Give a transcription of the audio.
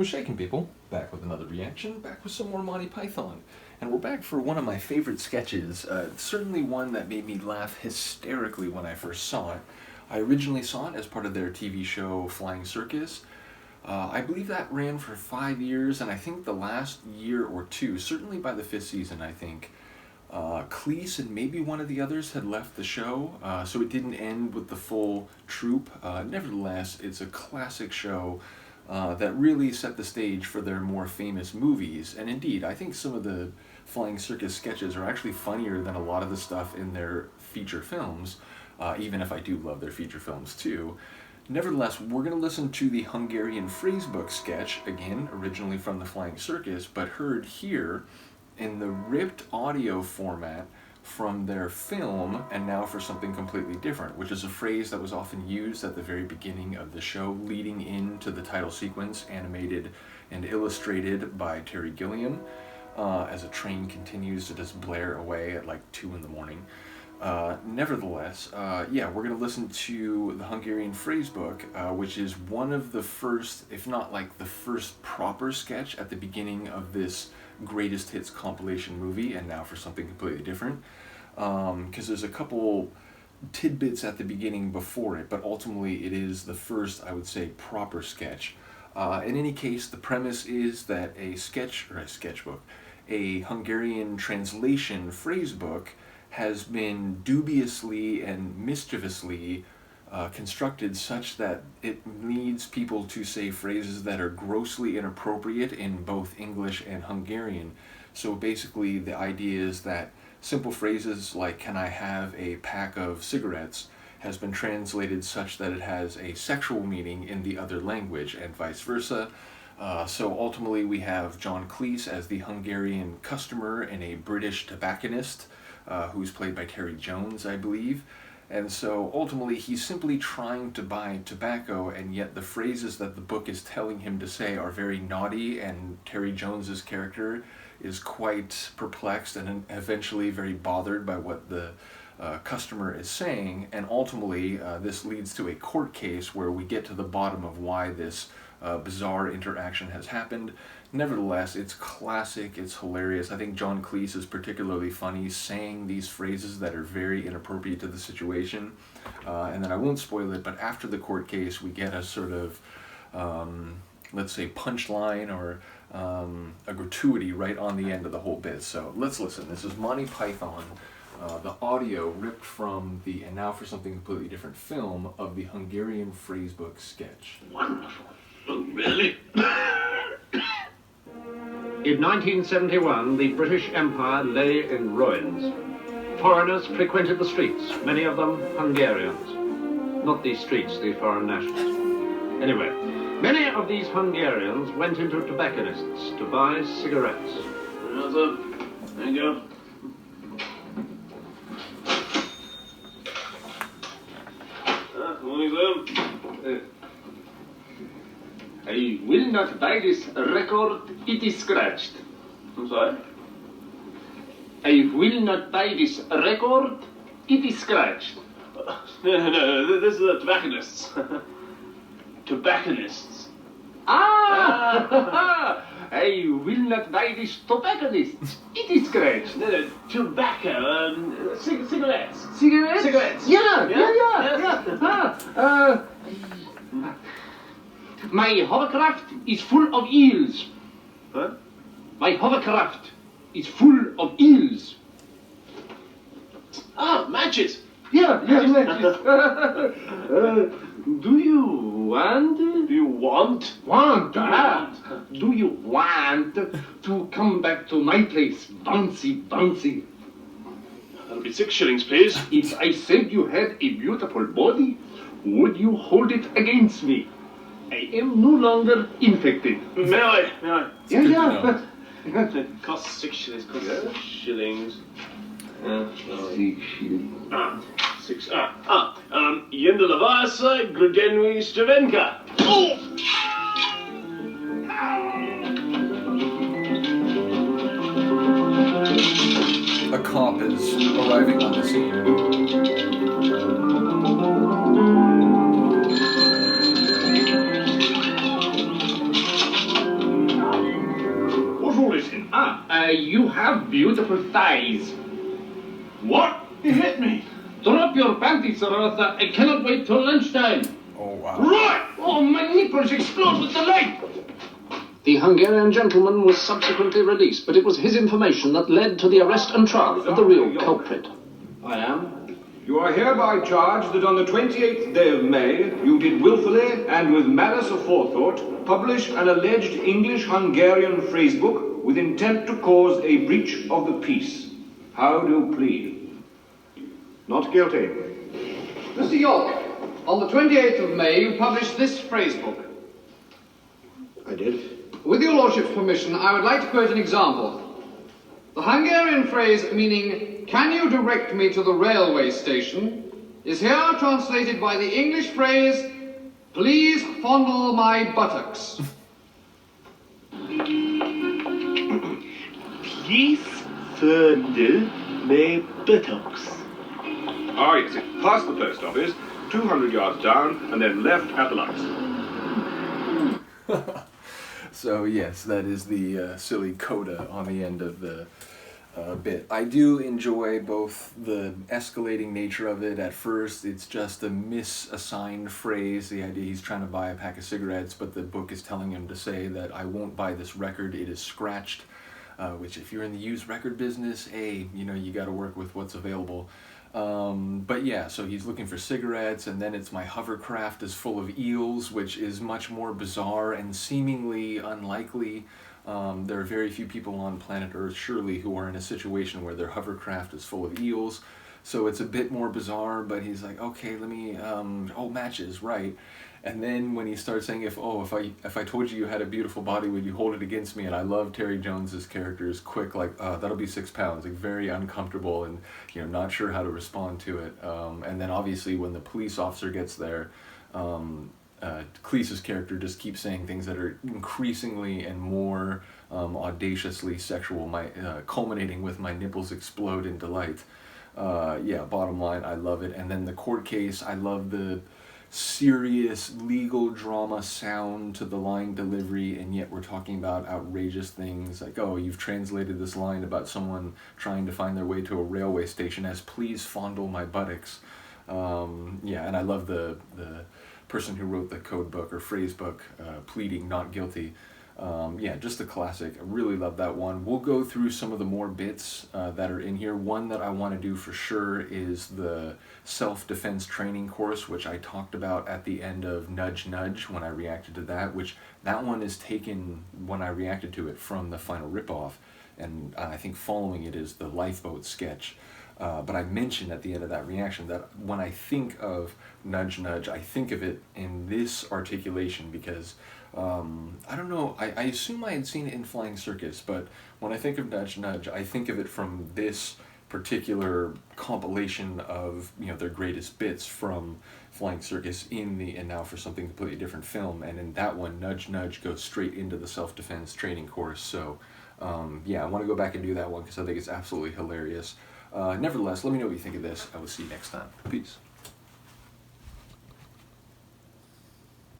We're shaking people, back with another reaction, back with some more Monty Python. And we're back for one of my favorite sketches, certainly one that made me laugh hysterically when I first saw it. I originally saw it as part of their TV show Flying Circus. I believe that ran for 5 years, and I think the last year or two, certainly by the 5th season, I think, Cleese and maybe one of the others had left the show, so it didn't end with the full troupe. Nevertheless, it's a classic show that really set the stage for their more famous movies. And indeed, I think some of the Flying Circus sketches are actually funnier than a lot of the stuff in their feature films, even if I do love their feature films too. Nevertheless, we're going to listen to the Hungarian Phrasebook sketch, again, originally from the Flying Circus, but heard here in the ripped audio format from their film, and now for something completely different, which is a phrase that was often used at the very beginning of the show, leading into the title sequence, animated and illustrated by Terry Gilliam, as a train continues to just blare away at like 2 in the morning. Nevertheless, yeah, we're going to listen to the Hungarian Phrasebook, which is one of the first, if not like the first proper sketch at the beginning of this greatest hits compilation movie, and now for something completely different, because there's a couple tidbits at the beginning before it, but ultimately it is the first, I would say, proper sketch. In any case, the premise is that a sketchbook, a Hungarian translation phrase book, has been dubiously and mischievously constructed such that it leads people to say phrases that are grossly inappropriate in both English and Hungarian. So basically the idea is that simple phrases like "can I have a pack of cigarettes" has been translated such that it has a sexual meaning in the other language, and vice versa. So ultimately we have John Cleese as the Hungarian customer and a British tobacconist, who's played by Terry Jones, I believe. And so ultimately he's simply trying to buy tobacco, and yet the phrases that the book is telling him to say are very naughty, and Terry Jones's character is quite perplexed and eventually very bothered by what the customer is saying. And ultimately this leads to a court case where we get to the bottom of why this bizarre interaction has happened. Nevertheless, it's classic, it's hilarious. I think John Cleese is particularly funny saying these phrases that are very inappropriate to the situation. And then I won't spoil it, but after the court case we get a sort of, let's say, punchline or a gratuity right on the end of the whole bit. So let's listen. This is Monty Python, the audio ripped from the, and now for something completely different, film of the Hungarian Phrasebook sketch. Wonderful. Oh, really? In 1971, the British Empire lay in ruins. Foreigners frequented the streets, many of them Hungarians. Not these streets, the foreign nationals. Anyway, many of these Hungarians went into tobacconists to buy cigarettes. There you go. Morning, sir. I will not buy this record, it is scratched. I'm sorry? I will not buy this record, it is scratched. No, this is the tobacconists. Tobacconists. Ah! I will not buy this tobacconists, it is scratched. No, tobacco, cigarettes. Cigarettes? Cigarettes. Yeah. My hovercraft is full of eels. Huh? My hovercraft is full of eels. Ah, matches. Yeah, matches. Do you want? Do you want? Want? Do you want to come back to my place, bouncy? That'll be 6 shillings, please. If I said you had a beautiful body, would you hold it against me? I am no longer infected. May I? Yeah. It costs 6 shillings. Costs 6 shillings. 6 shillings. 6. Yendelavasa, Grudenwi, Stravenka. Oh! A cop is arriving on the scene. You have beautiful thighs. What? He hit me. Drop your panties, Sir Arthur. I cannot wait till lunchtime. Oh, wow. Right! Oh, my nipples explode with delight. The Hungarian gentleman was subsequently released, but it was his information that led to the arrest and trial of the real culprit. I am. You are hereby charged that on the 28th day of May, you did willfully and with malice aforethought publish an alleged English-Hungarian phrasebook with intent to cause a breach of the peace. How do you plead? Not guilty. Mr. York, on the 28th of May, you published this phrasebook. I did. With your lordship's permission, I would like to quote an example. The Hungarian phrase meaning, "Can you direct me to the railway station?" is here translated by the English phrase, "Please fondle my buttocks." Please fondle my buttocks. Ah, yes, past the post office, 200 yards down, and then left at the lights. So yes, that is the silly coda on the end of the bit. I do enjoy both the escalating nature of it. At first, it's just a misassigned phrase, the idea he's trying to buy a pack of cigarettes, but the book is telling him to say that I won't buy this record, it is scratched, which if you're in the used record business, hey, you know, you got to work with what's available. But yeah, so he's looking for cigarettes, and then it's my hovercraft is full of eels, which is much more bizarre and seemingly unlikely. There are very few people on planet Earth, surely, who are in a situation where their hovercraft is full of eels. So it's a bit more bizarre, but he's like, okay, let me, oh, matches, right. And then when he starts saying, if I told you you had a beautiful body, would you hold it against me? And I love Terry Jones's character's quick, like, that'll be 6 pounds, like very uncomfortable and, you know, not sure how to respond to it. And then obviously when the police officer gets there, Cleese's character just keeps saying things that are increasingly and more audaciously sexual, culminating with "my nipples explode in delight." Yeah, bottom line, I love it. And then the court case, I love the serious legal drama sound to the line delivery, and yet we're talking about outrageous things like, oh, you've translated this line about someone trying to find their way to a railway station as "please fondle my buttocks." Yeah, and I love the person who wrote the code book or phrase book, pleading not guilty. Yeah, just a classic. I really love that one. We'll go through some of the more bits that are in here. One that I want to do for sure is the self-defense training course, which I talked about at the end of Nudge Nudge when I reacted to that, which that one is taken when I reacted to it from the final ripoff, and I think following it is the lifeboat sketch. But I mentioned at the end of that reaction that when I think of Nudge Nudge, I think of it in this articulation because, I don't know, I assume I had seen it in Flying Circus, but when I think of Nudge Nudge, I think of it from this particular compilation of, you know, their greatest bits from Flying Circus and now for something completely different film, and in that one, Nudge Nudge goes straight into the self-defense training course, so yeah, I want to go back and do that one because I think it's absolutely hilarious. Nevertheless, let me know what you think of this. I will see you next time. Peace.